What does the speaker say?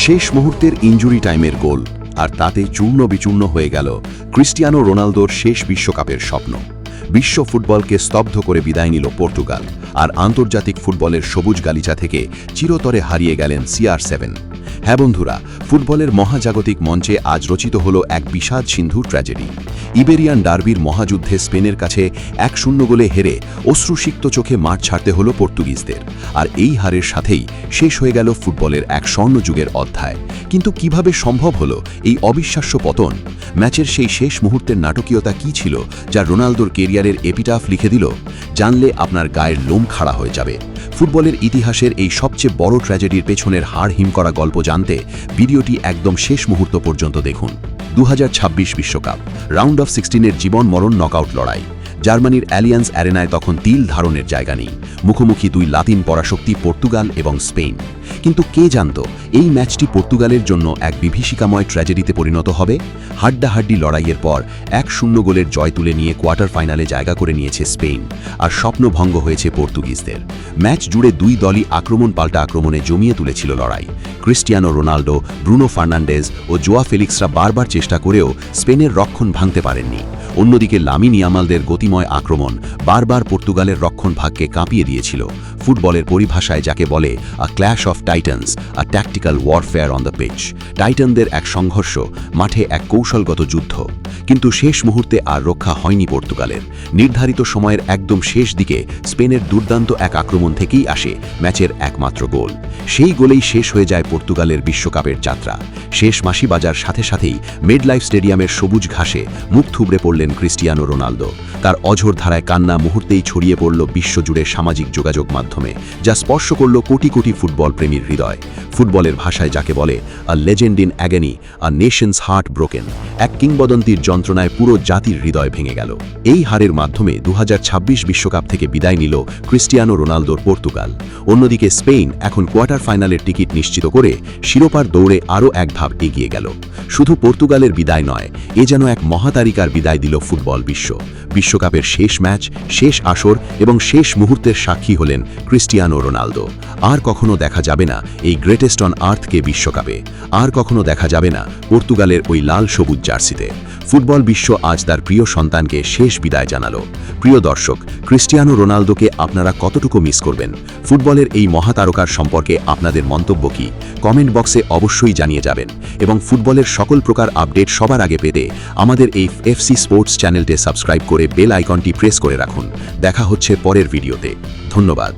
শেষ মুহূর্তের ইনজুরি টাইমের গোল, আর তাতে চূর্ণ বিচূর্ণ হয়ে গেল ক্রিস্টিয়ানো রোনালদোর শেষ বিশ্বকাপের স্বপ্ন। বিশ্ব ফুটবলকে স্তব্ধ করে বিদায় নিল পর্তুগাল, আর আন্তর্জাতিক ফুটবলের সবুজ গালিচা থেকে চিরতরে হারিয়ে গেলেন CR7। হ্যাঁ বন্ধুরা, ফুটবলের মহাজাগতিক মঞ্চে আজ রচিত হল এক বিষাদ সিন্ধু ট্র্যাজেডি। ইবেরিয়ান ডার্বির মহাযুদ্ধে স্পেনের কাছে 1-0 গোলে হেরে অশ্রুসিক্ত চোখে মাঠ ছাড়তে হলো পর্তুগিজদের, আর এই হারের সাথেই শেষ হয়ে গেল ফুটবলের এক স্বর্ণযুগের অধ্যায়। কিন্তু কিভাবে সম্ভব হলো এই অবিশ্বাস্য পতন? ম্যাচের সেই শেষ মুহূর্তের নাটকীয়তা কী ছিল যা রোনালদোর কেরিয়ারের এপিটাফ লিখে দিল? জানলে আপনার গায়ের লোম খাড়া হয়ে যাবে। ফুটবলের ইতিহাসের এই সবচেয়ে বড় ট্র্যাজেডির পেছনের হাড় হিম করা গল্প জানতে ভিডিওটি একদম শেষ মুহূর্ত পর্যন্ত দেখুন। 2026 বিশ্বকাপ রাউন্ড অফ 16-এর জীবন মরণ নকআউট লড়াই। জার্মানির অ্যালিয়ান্স অ্যারেনায় তখন তিল ধারণের জায়গা নেই। মুখোমুখি দুই লাতিন পরাশক্তি পর্তুগাল এবং স্পেন। কিন্তু কে জানত এই ম্যাচটি পর্তুগালের জন্য এক বিভীষিকাময় ট্র্যাজেডিতে পরিণত হবে? হাড্ডাহাড্ডি লড়াইয়ের পর 1-0 গোলের জয় তুলে নিয়ে কোয়ার্টার ফাইনালে জায়গা করে নিয়েছে স্পেন, আর স্বপ্নভঙ্গ হয়েছে পর্তুগিজদের। ম্যাচ জুড়ে দুই দলই আক্রমণ পাল্টা আক্রমণে জমিয়ে তুলেছিল লড়াই। ক্রিস্টিয়ানো রোনালদো, ব্রুনো ফার্নান্ডেজ ও জোয়া ফেলিক্সরা বারবার চেষ্টা করেও স্পেনের রক্ষণ ভাঙতে পারেননি। অন্যদিকে লামিন ইয়ামালদের গতিময় আক্রমণ বারবার পর্তুগালের রক্ষণ ভাগকে কাঁপিয়ে দিয়েছিল। ফুটবলের পরিভাষায় যাকে বলে a clash of titans, a tactical warfare on the pitch. টাইটানদের এক সংঘর্ষ, মাঠে এক কৌশলগত যুদ্ধ। কিন্তু শেষ মুহূর্তে আর রক্ষা হয়নি পর্তুগালের। নির্ধারিত সময়ের একদম শেষ দিকে স্পেনের দুর্দান্ত এক আক্রমণ থেকেই আসে ম্যাচের একমাত্র গোল। সেই গোলেই শেষ হয়ে যায় পর্তুগালের বিশ্বকাপের যাত্রা। শেষ মাসি বাজার সাথে সাথেই মেডলাইফ স্টেডিয়ামের সবুজ ঘাসে মুখ থুবড়ে পড়লেন ক্রিস্টিয়ানো রোনালদো। তার অঝোর ধারায় কান্না মুহূর্তেই ছড়িয়ে পড়ল বিশ্বজুড়ে সামাজিক যোগাযোগ মাধ্যমে, যা স্পর্শ করল কোটি কোটি ফুটবল প্রেমীর হৃদয়। ফুটবলের ভাষায় যাকে বলে আ legend in অ্যাগনি, a Nations heart broken. এক কিংবদন্তির যন্ত্রণায় পুরো জাতির হৃদয় ভেঙে গেল। এই হারের মাধ্যমে 2026 বিশ্বকাপ থেকে বিদায় নিল ক্রিস্টিয়ানো রোনালদোর পর্তুগাল। অন্যদিকে স্পেন এখন কোয়ার্টার ফাইনালের টিকিট নিশ্চিত করে শিরোপার দৌড়ে আরও এক ধাপ এগিয়ে গেল। শুধু পর্তুগালের বিদায় নয়, এ যেন এক মহাতারিকার বিদায় দিল ফুটবল বিশ্ব। বিশ্বকাপের শেষ ম্যাচ, শেষ আসর এবং শেষ মুহূর্তের সাক্ষী হলেন ক্রিস্টিয়ানো রোনালদো। আর কখনো দেখা যাবে না এই গ্রেটেস্ট অন আর্থকে বিশ্বকাপে। আর কখনো দেখা যাবে না পর্তুগালের ওই লাল সবুজ জার্সিতে। ফুটবল বিশ্ব আজ তার প্রিয় সন্তানকে শেষ বিদায় জানালো। প্রিয় দর্শক, ক্রিস্টিয়ানো রোনালদোকে আপনারা কতটুকু মিস করবেন? ফুটবলের এই মহাতারকার সম্পর্কে আপনাদের মন্তব্য কি? কমেন্ট বক্সে অবশ্যই জানিয়ে যাবেন। এবং ফুটবলের সকল প্রকার আপডেট সবার আগে পেতে আমাদের এই FC স্পোর্টস চ্যানেলটি সাবস্ক্রাইব করে বেল আইকনটি প্রেস করে রাখুন। দেখা হচ্ছে পরের ভিডিওতে। ধন্যবাদ।